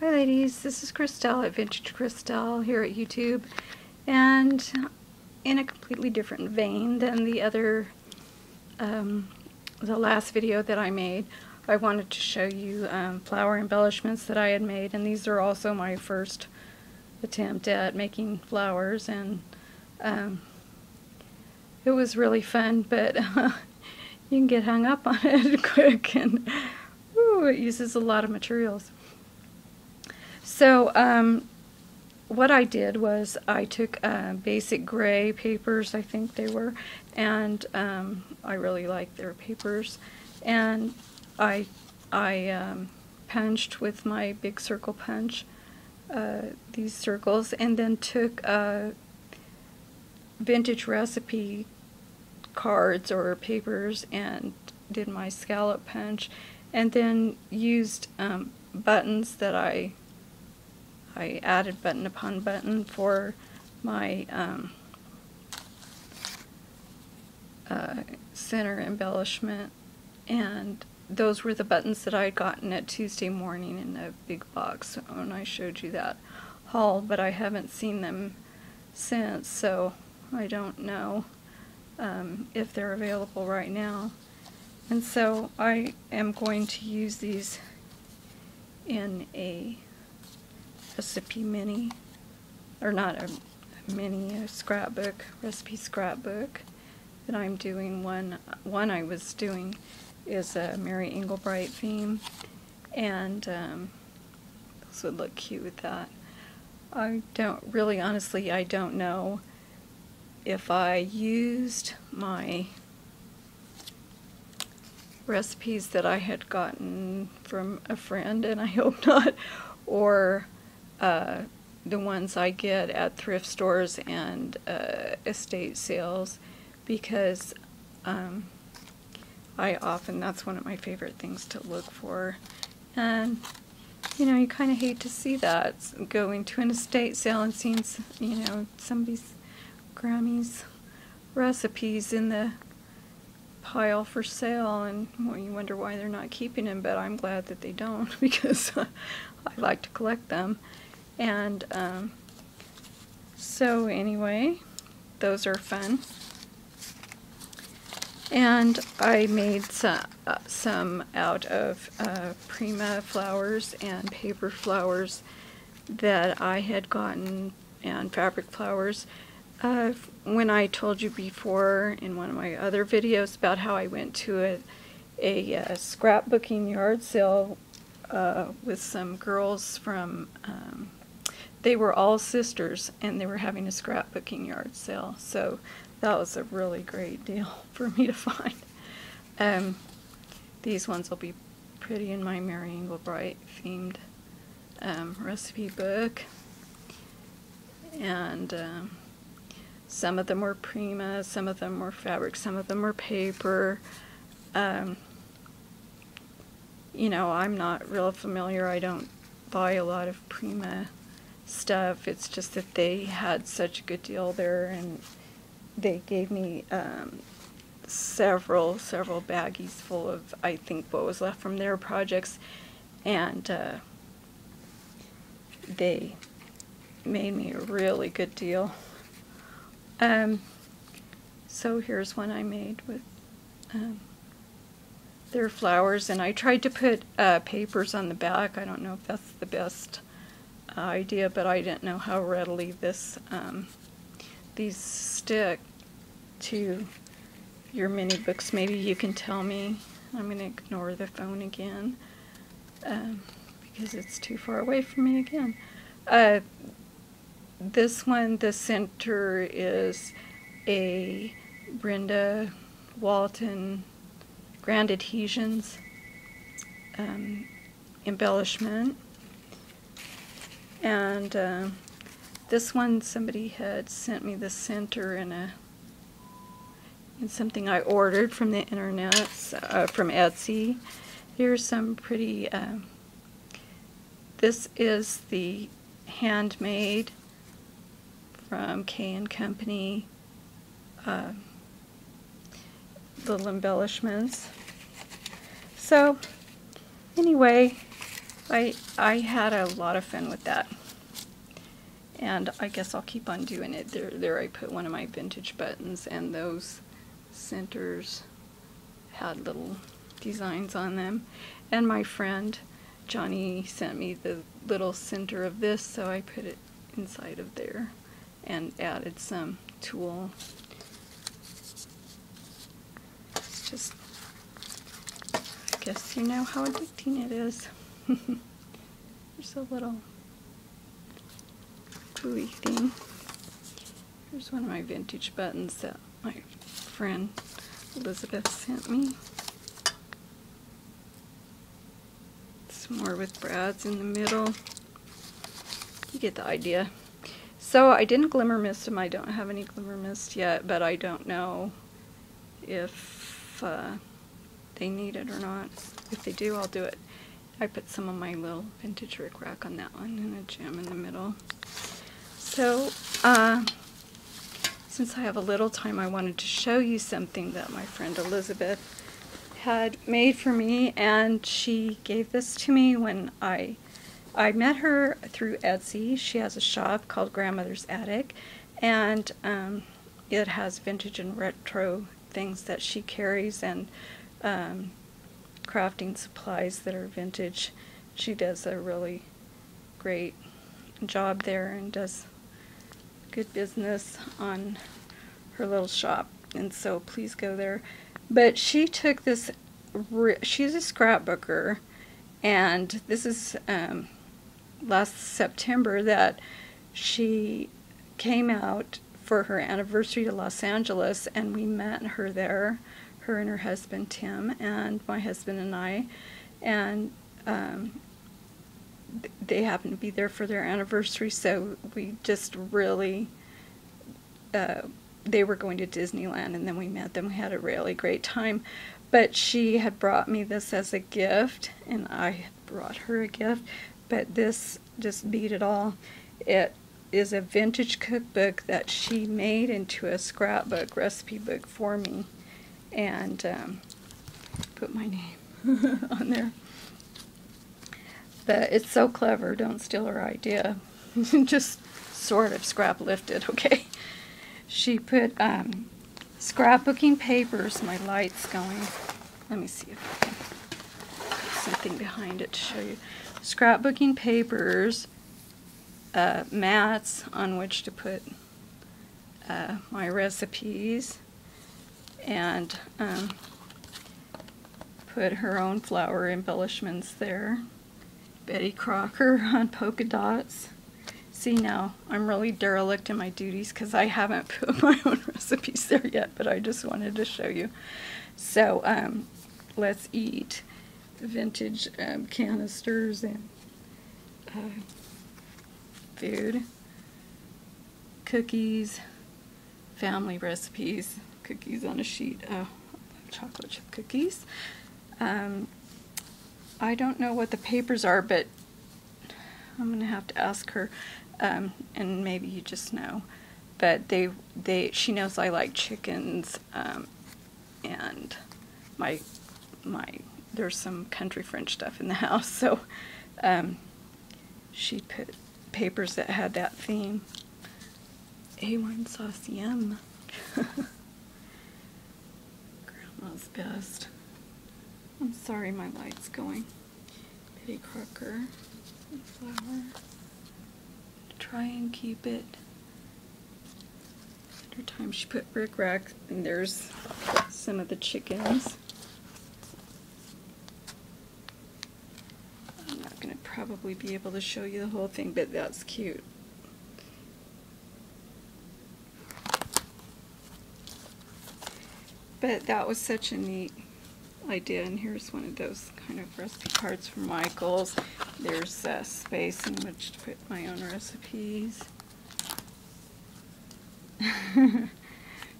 Hi ladies, this is Chrystelle at Vintage Chrystelle here at YouTube, and in a completely different vein than the other, the last video that I made, I wanted to show you flower embellishments that I had made, and these are also my first attempt at making flowers, and it was really fun, but you can get hung up on it quick, and it uses a lot of materials. So what I did was I took basic gray papers, I think they were, and I really like their papers, and I punched with my big circle punch these circles, and then took vintage recipe cards or papers and did my scallop punch, and then used buttons that I added button upon button for my center embellishment, and those were the buttons that I had gotten at Tuesday morning in a big box when I showed you that haul, but I haven't seen them since, so I don't know if they're available right now. And so I am going to use these in a recipe mini, or not a mini, a scrapbook, recipe scrapbook that I'm doing. One I was doing is a Mary Englebright theme, and this would look cute with that. I don't really, honestly, I don't know if I used my recipes that I had gotten from a friend, and I hope not, or the ones I get at thrift stores and estate sales, because I often, that's one of my favorite things to look for, and you know, you kind of hate to see that, going to an estate sale and seeing, you know, somebody's Grammy's recipes in the pile for sale, and well, you wonder why they're not keeping them, but I'm glad that they don't, because I like to collect them. And so anyway, those are fun. And I made some out of Prima flowers and paper flowers that I had gotten, and fabric flowers. When I told you before in one of my other videos about how I went to a scrapbooking yard sale with some girls from, they were all sisters, and they were having a scrapbooking yard sale, so that was a really great deal for me to find. These ones will be pretty in my Mary Englebright themed recipe book, and some of them were Prima, some of them were fabric, some of them were paper. You know, I'm not real familiar, I don't buy a lot of Prima stuff. It's just that they had such a good deal there, and they gave me several baggies full of, I think, what was left from their projects, and they made me a really good deal. So here's one I made with their flowers, and I tried to put papers on the back. I don't know if that's the best idea, but I didn't know how readily this these stick to your mini books. Maybe you can tell me. I'm going to ignore the phone again because it's too far away from me again. This one, the center is a Brenda Walton Grand Adhesions embellishment, and this one, somebody had sent me the center in something I ordered from the internet, from Etsy. Here's some pretty, this is the handmade from K & Company little embellishments. So anyway, I had a lot of fun with that. And I guess I'll keep on doing it. There I put one of my vintage buttons, and those centers had little designs on them. And my friend Johnny sent me the little center of this, so I put it inside of there and added some tulle. It's just, I guess you know how addicting it is. There's a little gooey thing. Here's one of my vintage buttons that my friend Elizabeth sent me. Some more with brads in the middle. You get the idea. So I didn't glimmer mist them. I don't have any glimmer mist yet, but I don't know if they need it or not. If they do, I'll do it. I put some of my little vintage rickrack on that one and a gem in the middle. So, since I have a little time, I wanted to show you something that my friend Elizabeth had made for me, and she gave this to me when I met her through Etsy. She has a shop called Grandmothersattic, and it has vintage and retro things that she carries, and crafting supplies that are vintage. She does a really great job there and does good business on her little shop, and so please go there. But she took this, she's a scrapbooker, and this is last September that she came out for her anniversary to Los Angeles, and we met her there, her and her husband Tim, and my husband and I, and they happened to be there for their anniversary, so we just really, they were going to Disneyland, and then we met them. We had a really great time. But she had brought me this as a gift, and I had brought her a gift, but this just beat it all. It is a vintage cookbook that she made into a scrapbook recipe book for me, and put my name on there. But it's so clever. Don't steal her idea. Just sort of scrap lifted, okay? She put scrapbooking papers. My light's going. Let me see if I can put something behind it to show you. Scrapbooking papers, mats on which to put my recipes, and put her own flower embellishments there. Betty Crocker on polka dots. See, now I'm really derelict in my duties because I haven't put my own recipes there yet, but I just wanted to show you. So let's eat. Vintage canisters and food, cookies, family recipes, cookies on a sheet. Oh, chocolate chip cookies. I don't know what the papers are, but I'm going to have to ask her, and maybe you just know. But she knows I like chickens, and there's some country French stuff in the house, so she put papers that had that theme. A1 sauce, yum. Grandma's best. I'm sorry my light's going. Betty Crocker and flour. Try and keep it. Every time she put bric rack, and there's some of the chickens. I'm not going to probably be able to show you the whole thing, but that's cute. But that was such a neat idea, and here's one of those kind of recipe cards from Michael's. There's space in which to put my own recipes.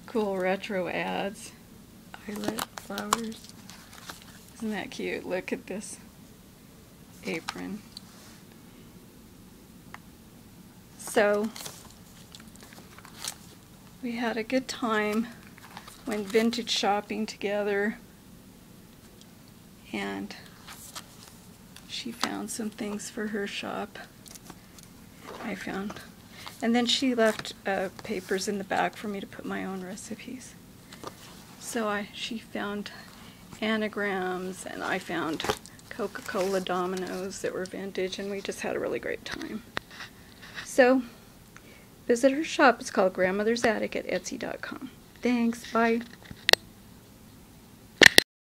Cool retro ads. Eyelet flowers. Isn't that cute? Look at this apron. So we had a good time when vintage shopping together, and she found some things for her shop. I found. And then she left papers in the back for me to put my own recipes. So she found anagrams, and I found Coca-Cola dominoes that were vintage, and we just had a really great time. So visit her shop. It's called Grandmother's Attic at Etsy.com. Thanks. Bye.